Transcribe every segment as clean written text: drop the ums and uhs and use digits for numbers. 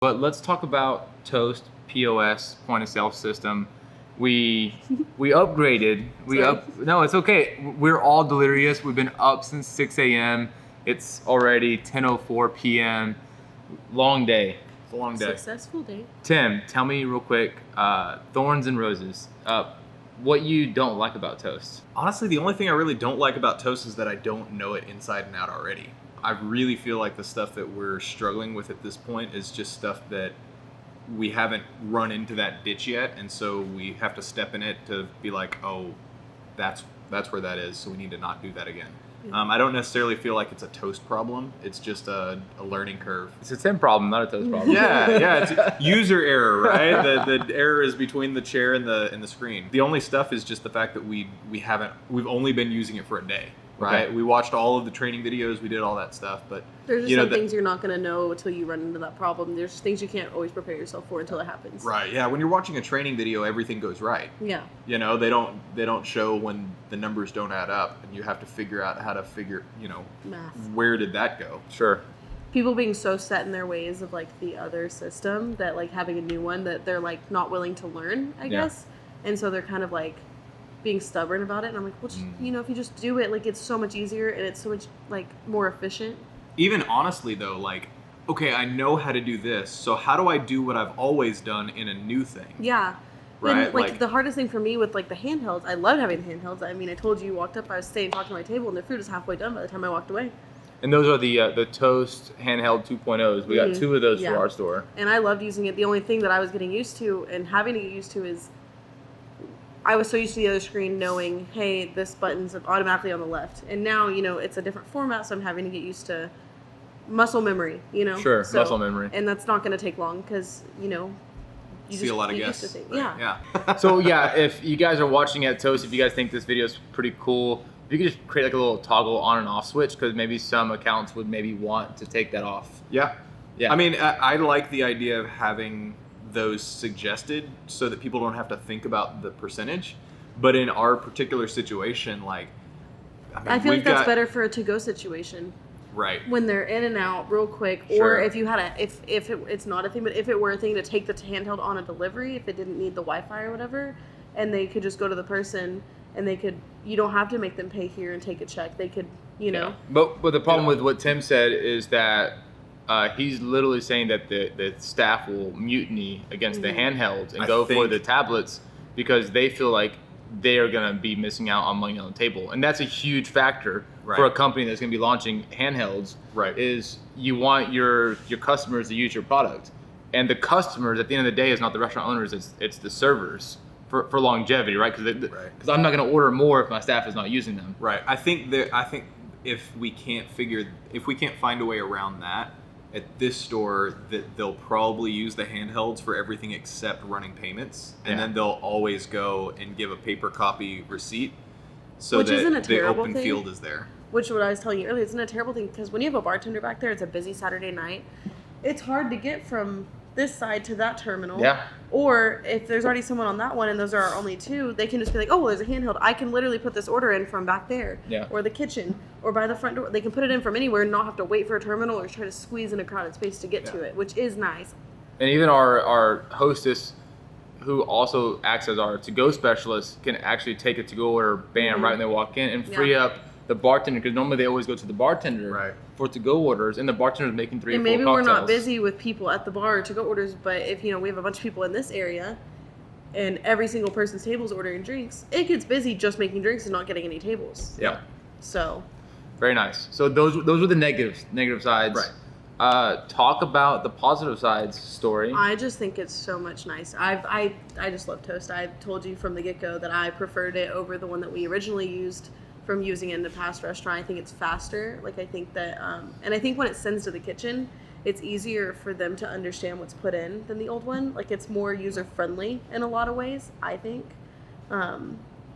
But let's talk about Toast POS, point of sale system. We upgraded. No, it's okay. We're all delirious. We've been up since 6 a.m. It's already 10:04 p.m. Long day. It's a long day. Successful day. Tim, tell me real quick, thorns and roses. What you don't like about Toast? Honestly, the only thing I really don't like about Toast is that I don't know it inside and out already. I really feel like the stuff that we're struggling with at this point is just stuff that we haven't run into that ditch yet, and so we have to step in it to be like, oh, that's where that is, so we need to not do that again. I don't necessarily feel like it's a Toast problem. It's just a learning curve. It's a Tim problem, not a Toast problem. Yeah, it's user error, right? The error is between the chair and the screen. The only stuff is just the fact that we've only been using it for a day. Right, Okay. we watched all of the training videos, we did all that stuff, but There's just some things you're not going to know until you run into that problem. There's things you can't always prepare yourself for until it happens. right, yeah, when you're watching a training video, everything goes right. Yeah. You know, they don't show when the numbers don't add up, and you have to figure out how to figure, Math. where did that go? Sure. People being so set in their ways of like the other system that like having a new one that they're like not willing to learn, I guess. And so they're kind of like being stubborn about it, and I'm like, well, just, if you just do it, like, it's so much easier and it's so much like more efficient. Even honestly though, like, okay, I know how to do this, so how do I do what I've always done in a new thing? Yeah. Right, And, like the hardest thing for me with like the handhelds, I love having the handhelds. I mean, I told you walked up, I was staying talking to my table, and the food was halfway done by the time I walked away. And those are the Toast handheld 2.0s. We got two of those for our store. And I loved using it. The only thing that I was getting used to and having to get used to is I was so used to the other screen knowing, hey, this button's automatically on the left. And now, it's a different format, so I'm having to get used to muscle memory, Sure, muscle memory. And that's not going to take long because, you See a lot of guests. Right? Yeah. So yeah, if you guys are watching at Toast, if you guys think this video is pretty cool, if you could just create like a little toggle on and off switch, because maybe some accounts would maybe want to take that off. Yeah. Yeah. I mean, I like the idea of having those suggested so that people don't have to think about the percentage. But in our particular situation, like, I feel like that's better for a to-go situation. Right. When they're in and out real quick, Sure. or if you had it's not a thing, but if it were a thing to take the handheld on a delivery, if it didn't need the Wi-Fi or whatever, and they could just go to the person and you don't have to make them pay here and take a check. They could, Yeah. But the problem with what Tim said is that he's literally saying that the staff will mutiny against the handhelds and go for the tablets because they feel like they are going to be missing out on money on the table. And that's a huge factor for a company that's going to be launching handhelds. Right. Is you want your customers to use your product. And the customers, at the end of the day, is not the restaurant owners, it's the servers for longevity, right? Because I'm not going to order more if my staff is not using them. Right. I think if we can't find a way around that, at this store, that they'll probably use the handhelds for everything except running payments, and then they'll always go and give a paper copy receipt, so Which that isn't a the terrible open thing. field is there. which what I was telling you earlier, it's not a terrible thing because when you have a bartender back there, it's a busy Saturday night. It's hard to get from this side to that terminal. Yeah. Or if there's already someone on that one and those are our only two, they can just be like, oh, well, there's a handheld. I can literally put this order in from back there. Yeah. Or the kitchen or by the front door. They can put it in from anywhere and not have to wait for a terminal or try to squeeze in a crowded space to get to it, which is nice. And even our hostess, who also acts as our to-go specialist, can actually take a to-go order, bam, right when they walk in, and free up the bartender, because normally they always go to the bartender for to-go orders, and the bartender's making 3 or 4 cocktails. And maybe we're not busy with people at the bar to go orders, but if we have a bunch of people in this area, and every single person's table is ordering drinks, it gets busy just making drinks and not getting any tables. Yeah. So. Very nice. So those were the negative sides. Right. Talk about the positive sides, Story. I just think it's so much nice. I just love Toast. I told you from the get-go that I preferred it over the one that we originally used from using it in the past restaurant. I think it's faster. Like, I think that, and I think when it sends to the kitchen, it's easier for them to understand what's put in than the old one. Like, it's more user-friendly in a lot of ways, I think.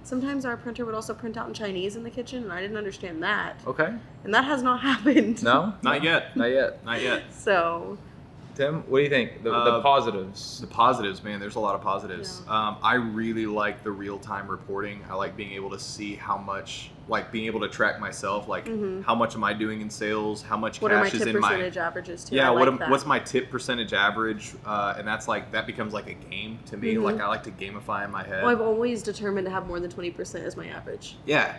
Sometimes our printer would also print out in Chinese in the kitchen, and I didn't understand that. Okay. And that has not happened. No? Not yet. Not yet. Not yet. So, Tim, what do you think? The positives. The positives, man. There's a lot of positives. Yeah. I really like the real-time reporting. I like being able to see how much, like being able to track myself, like how much am I doing in sales, how much What are my cash is tip in my percentage averages too? yeah. I like that. What's my tip percentage average? And that's like that becomes like a game to me. Like I like to gamify in my head. Well, I've always determined to have more than 20% as my average. Yeah,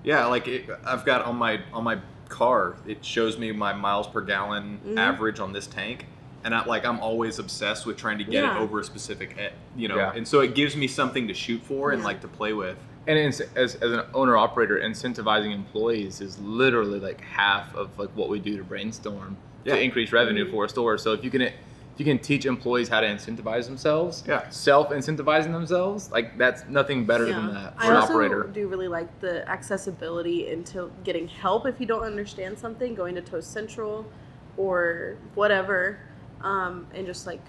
yeah. Like I've got on my car, it shows me my miles per gallon average on this tank, and I'm always obsessed with trying to get it over a specific, and so it gives me something to shoot for and like to play with. And as an owner operator, incentivizing employees is literally like half of like what we do to brainstorm to increase revenue for a store. So if you can teach employees how to incentivize themselves, self-incentivizing themselves, like that's nothing better than that for an operator. I also do really like the accessibility into getting help if you don't understand something, going to Toast Central or whatever, and just like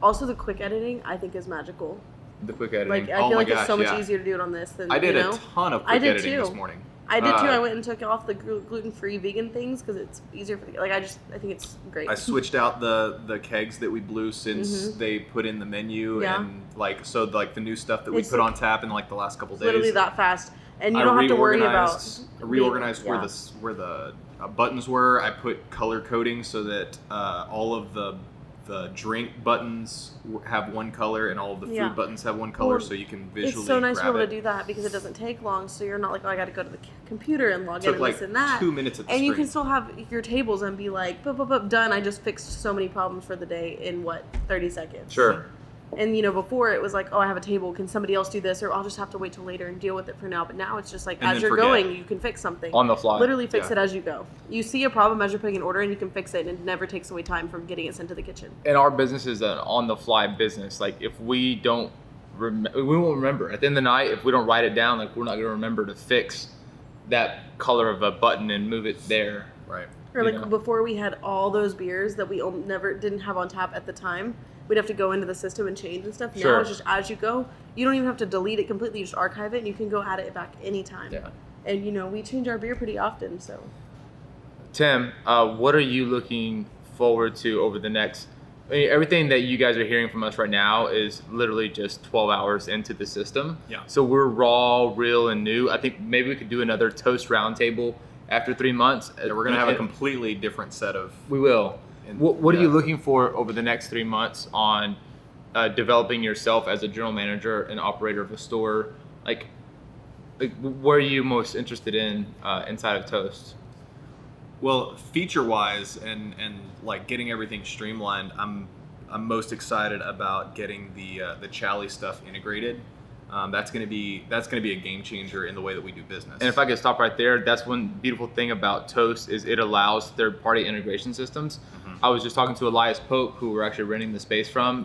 also the quick editing I think is magical. The quick editing. Like I feel like it's so much easier to do it on this than I did a ton of quick editing this morning. I did too. I went and took off the gluten-free vegan things because it's easier for I think it's great. I switched out the kegs that we blew since they put in the menu and the new stuff that we put on tap in like the last couple days. Literally that fast, and you don't have to worry about. I reorganized where the buttons were. I put color coding so that all of the drink buttons have one color and all of the food buttons have one color, so you can visually It's so nice to be able grab to do that because it doesn't take long, so you're not like, oh, I got to go to the computer and log in and like this and that. 2 minutes at the and screen. you can still have your tables and be like, done. I just fixed so many problems for the day in 30 seconds. Sure. And before it was like, oh, I have a table. Can somebody else do this? Or I'll just have to wait till later and deal with it for now. But now it's just like, as you're going, you can fix something. On the fly. Literally fix it as you go. You see a problem as you're putting an order and you can fix it, and it never takes away time from getting it sent to the kitchen. And our business is an on the fly business. Like if we don't, we won't remember. At the end of the night, if we don't write it down, like we're not going to remember to fix that color of a button and move it there. Right. Or before we had all those beers that we didn't have on tap at the time. We'd have to go into the system and change and stuff. Now it's just as you go. You don't even have to delete it completely. You just archive it and you can go add it back anytime. Yeah. And, we change our beer pretty often, so. Tim, what are you looking forward to over the next... everything that you guys are hearing from us right now is literally just 12 hours into the system. Yeah. So we're raw, real, and new. I think maybe we could do another Toast Roundtable after 3 months. Yeah, we're going to have a completely different set of... We will. What are you looking for over the next 3 months on developing yourself as a general manager and operator of a store? Like where are you most interested in inside of Toast? Well, feature-wise and like getting everything streamlined, I'm most excited about getting the Chally stuff integrated. That's gonna be a game changer in the way that we do business. And if I could stop right there, that's one beautiful thing about Toast is it allows third-party integration systems. I was just talking to Elias Pope, who we're actually renting the space from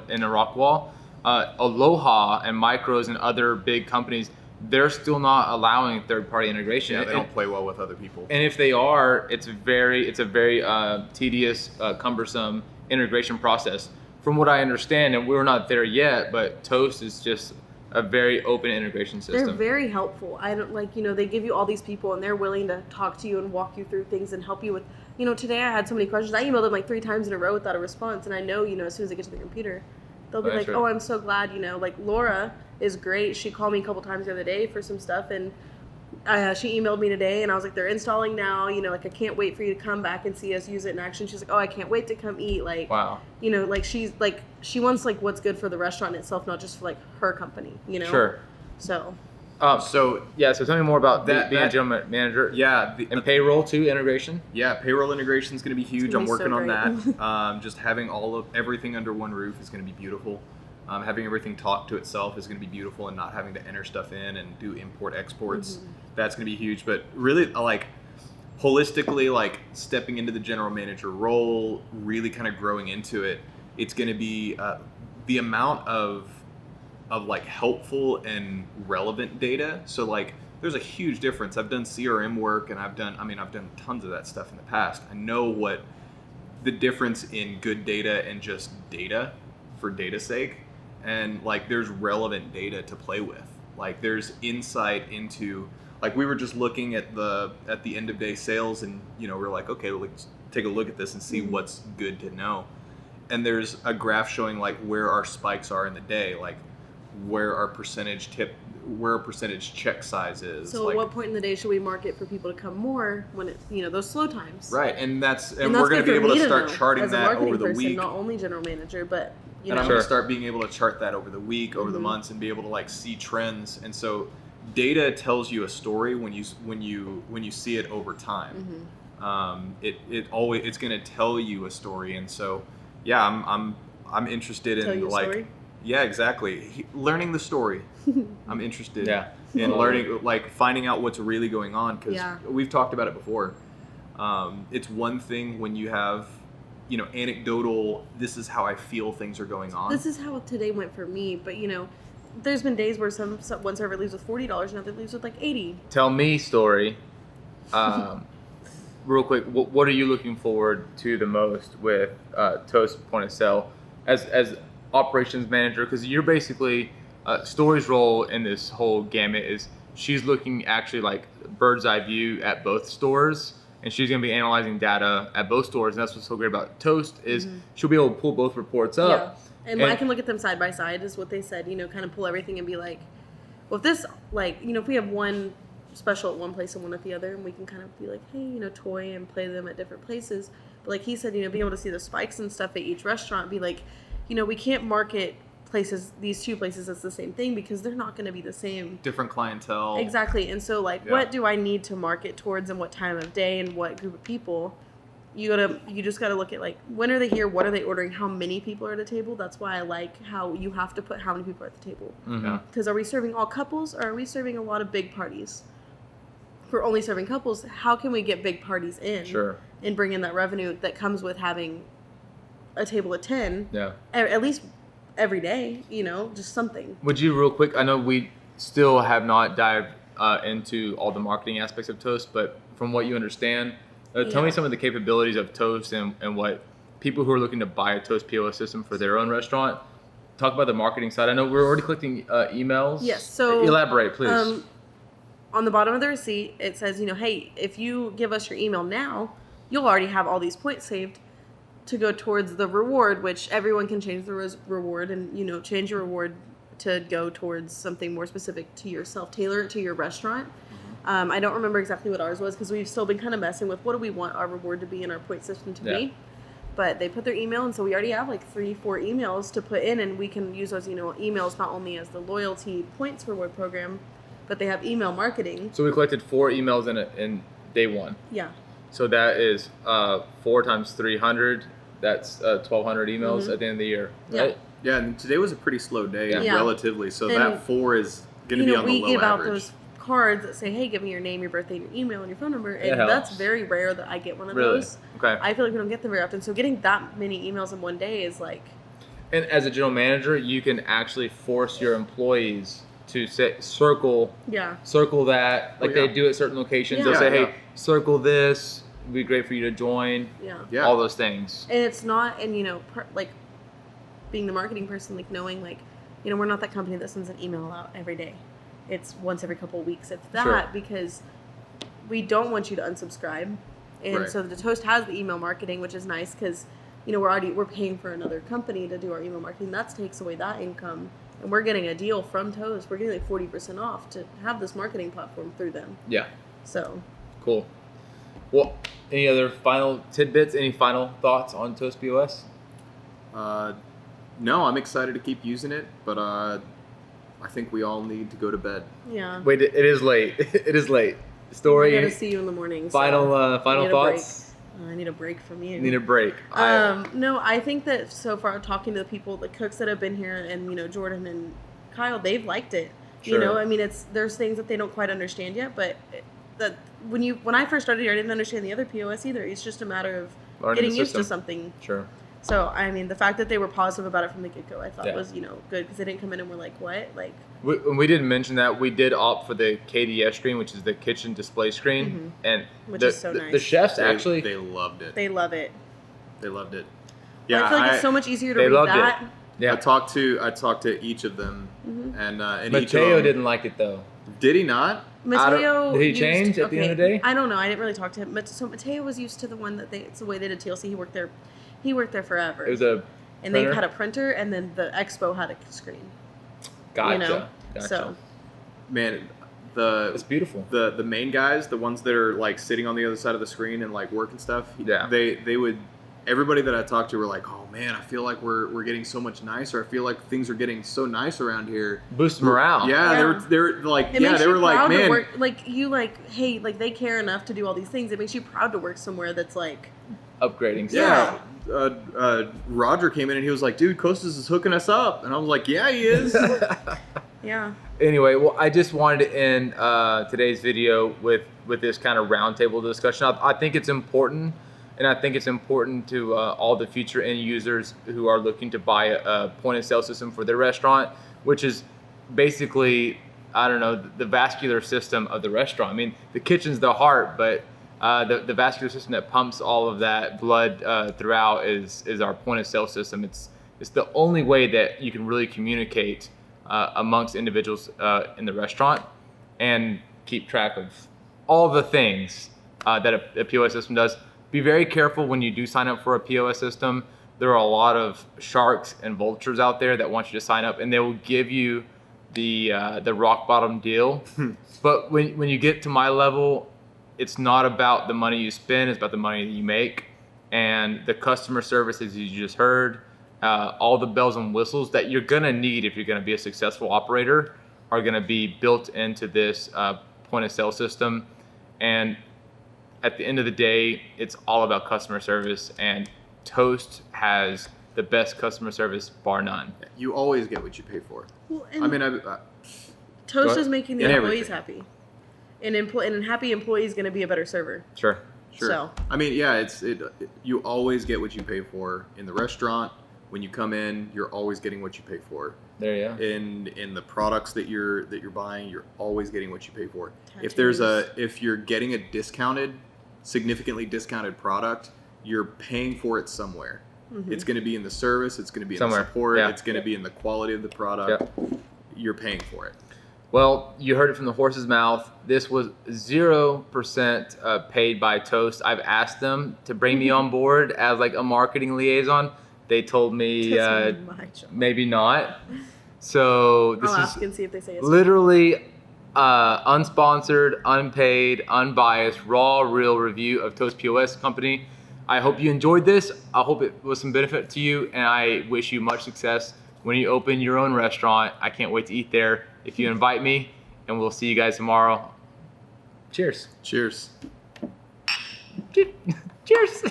in a Rockwall. Aloha and Micros and other big companies, they're still not allowing third-party integration. Yeah, they don't play well with other people. And if they are, it's a very tedious, cumbersome integration process. From what I understand, and we're not there yet, but Toast is just a very open integration system. They're very helpful. I don't they give you all these people and they're willing to talk to you and walk you through things and help you with, today I had so many questions. I emailed them like 3 times in a row without a response. And I know, as soon as I get to the computer, they'll be like, oh, I'm so glad, like Laura is great. She called me a couple times the other day for some stuff and she emailed me today and I was like, they're installing now, I can't wait for you to come back and see us use it in action. She's like, oh, I can't wait to come eat. Like, wow. She's like, she wants like what's good for the restaurant itself, not just for like her company, Sure. So. So tell me more about being a general manager. Yeah. And payroll too, integration. Yeah, payroll integration is going to be huge. I'm working on great. that. Just having everything under one roof is going to be beautiful. Having everything talk to itself is going to be beautiful, and not having to enter stuff in and do import exports. That's going to be huge. But really, holistically, stepping into the general manager role, really kind of growing into it, it's going to be the amount of helpful and relevant data. So there's a huge difference. I've done CRM work and I've done tons of that stuff in the past. I know what the difference in good data and just data for data's sake. And there's relevant data to play with. There's insight into, we were just looking at the end of day sales and, we're like, okay, let's take a look at this and see what's good to know. and there's a graph showing like where our spikes are in the day, like where our percentage check size is. So like, at what point in the day should we market for people to come more when it's, those slow times? right, and that's we're going to be able to start charting as a that marketing over the person, week. not only general manager, but And I'm going to start being able to chart that over the week, over the months, and be able to like see trends. And so data tells you a story when you see it over time. It's going to tell you a story. And so yeah, I'm interested tell in you a like story? Yeah, exactly. Learning the story. I'm interested Yeah. in learning, like finding out what's really going on, because we've talked about it before. It's one thing when you have, anecdotal, this is how I feel things are going on. This is how today went for me, but there's been days where one server leaves with $40, another leaves with like $80. Tell me story. Real quick, what are you looking forward to the most with Toast Point of Sale as operations manager? Because you're basically Story's role in this whole gamut is she's looking actually like bird's eye view at both stores, and she's going to be analyzing data at both stores. And that's what's so great about Toast is she'll be able to pull both reports up. Yeah. And I can look at them side by side is what they said, kind of pull everything and be like, well, if this, like, if we have one special at one place and one at the other, and we can kind of be like, hey, toy and play them at different places. But like he said, being able to see the spikes and stuff at each restaurant, be like, we can't market these two places as the same thing because they're not going to be the same. Different clientele. Exactly. And so like, what do I need to market towards and what time of day and what group of people? You just got to look at like, when are they here? What are they ordering? How many people are at a table? That's why I like how you have to put how many people are at the table. Because are we serving all couples or are we serving a lot of big parties? If we're only serving couples, how can we get big parties in? Sure. And bring in that revenue that comes with having a table of 10. Yeah. At least every day, just something. Would you real quick, I know we still have not dived into all the marketing aspects of Toast, but from what you understand, tell me some of the capabilities of Toast and what people who are looking to buy a Toast POS system for their own restaurant, talk about the marketing side. I know we're already collecting emails. Yes, so elaborate, please. On the bottom of the receipt, it says, hey, if you give us your email now, you'll already have all these points saved to go towards the reward, which everyone can change the reward and, change your reward to go towards something more specific to yourself, tailor it to your restaurant. I don't remember exactly what ours was because we've still been kind of messing with what do we want our reward to be and our point system to be. But they put their email, and so we already have like 3-4 emails to put in, and we can use those emails not only as the loyalty points reward program, but they have email marketing. So we collected 4 emails in day one. Yeah. So that is 4 times 300. That's 1,200 emails at the end of the year, right? Yeah, and today was a pretty slow day relatively. So and, that 4 is going to be on the low average. We give out those cards that say, hey, give me your name, your birthday, your email, and your phone number. And that's very rare that I get one of those. Okay. I feel like we don't get them very often. So getting that many emails in one day is like... And as a general manager, you can actually force your employees to circle that. Like they do at certain locations. They'll say, hey, circle this. It'd be great for you to join. Yeah. All those things. And it's not, and like being the marketing person, like knowing like, we're not that company that sends an email out every day. It's once every couple of weeks. It's that because we don't want you to unsubscribe. And so the Toast has the email marketing, which is nice because, we're paying for another company to do our email marketing. That takes away that income. And we're getting a deal from Toast. We're getting like 40% off to have this marketing platform through them. Yeah. So. Cool. Well, any other final tidbits? Any final thoughts on Toast POS? No, I'm excited to keep using it, but I think we all need to go to bed. Yeah. Wait, it is late. It is late. Story. I gotta see you in the morning. Final thoughts. I need a break from you. Need a break. No, I think that so far talking to the people, the cooks that have been here, and Jordan and Kyle, they've liked it. Sure. I mean, there's things that they don't quite understand yet, but that when I first started here, I didn't understand the other POS either. It's just a matter of getting used to something. Sure. So, I mean, the fact that they were positive about it from the get-go, I thought was, good, because they didn't come in and were like, what? Like, we didn't mention that we did opt for the KDS screen, which is the kitchen display screen, and which is so nice. The chefs actually they loved it. They love it. They loved it. Yeah, I feel like it's so much easier to read that. Yeah. I talked to each of them, and Mateo each of them, didn't like it though. Did he not? Mateo did he change at the end of the day? I don't know. I didn't really talk to him. So Mateo was used to the one that it's the way they did TLC. He worked there. He worked there forever. It was a and printer? they had a printer, and then the expo had a screen. Gotcha. You know? Gotcha. So Man, it's beautiful. The main guys, the ones that are like sitting on the other side of the screen and like working stuff, Yeah. they would. Everybody that I talked to were like, "Oh man, I feel like we're getting so much nicer. I feel like things are getting so nice around here." Boost morale. Yeah, they were like, It makes they you were like, proud to man, work, like you like, hey, like they care enough to do all these things. It makes you proud to work somewhere that's like, Upgrading yeah. stuff. Roger came in and he was like, "Dude, Kostas is hooking us up," and I was like, "Yeah, he is." yeah. Anyway, well, I just wanted to end today's video with this kind of roundtable discussion. I think it's important, and I think it's important to all the future end users who are looking to buy a point of sale system for their restaurant, which is basically, I don't know, the vascular system of the restaurant. I mean, the kitchen's the heart, but the vascular system that pumps all of that blood throughout is our point of sale system. It's the only way that you can really communicate amongst individuals in the restaurant and keep track of all the things that a POS system does. Be very careful when you do sign up for a POS system. There are a lot of sharks and vultures out there that want you to sign up, and they will give you the rock bottom deal. But when you get to my level, it's not about the money you spend, it's about the money that you make. And the customer service, as you just heard, all the bells and whistles that you're gonna need if you're gonna be a successful operator are gonna be built into this point of sale system. And at the end of the day, it's all about customer service, and Toast has the best customer service, bar none. You always get what you pay for. Well, I mean, Toast is making the And employees everything. happy. And a happy employee is going to be a better server. Sure. Sure. So. I mean, yeah, you always get what you pay for in the restaurant. When you come in, you're always getting what you pay for. There you go. In the products that you're buying, you're always getting what you pay for. Tattoos. If you're getting a significantly discounted product, you're paying for it somewhere. Mm-hmm. It's going to be in the service, it's going to be in Somewhere. the support, Yeah. it's going to be in the quality of the product. You're paying for it. Well, you heard it from the horse's mouth. This was 0% paid by Toast. I've asked them to bring me on board as like a marketing liaison. They told me That's my job. maybe not. So this I'll is ask and see if they say it's literally unsponsored, unpaid, unbiased, raw, real review of Toast POS Company. I hope you enjoyed this. I hope it was some benefit to you, and I wish you much success when you open your own restaurant. I can't wait to eat there if you invite me, and we'll see you guys tomorrow. Cheers. Cheers. Cheers.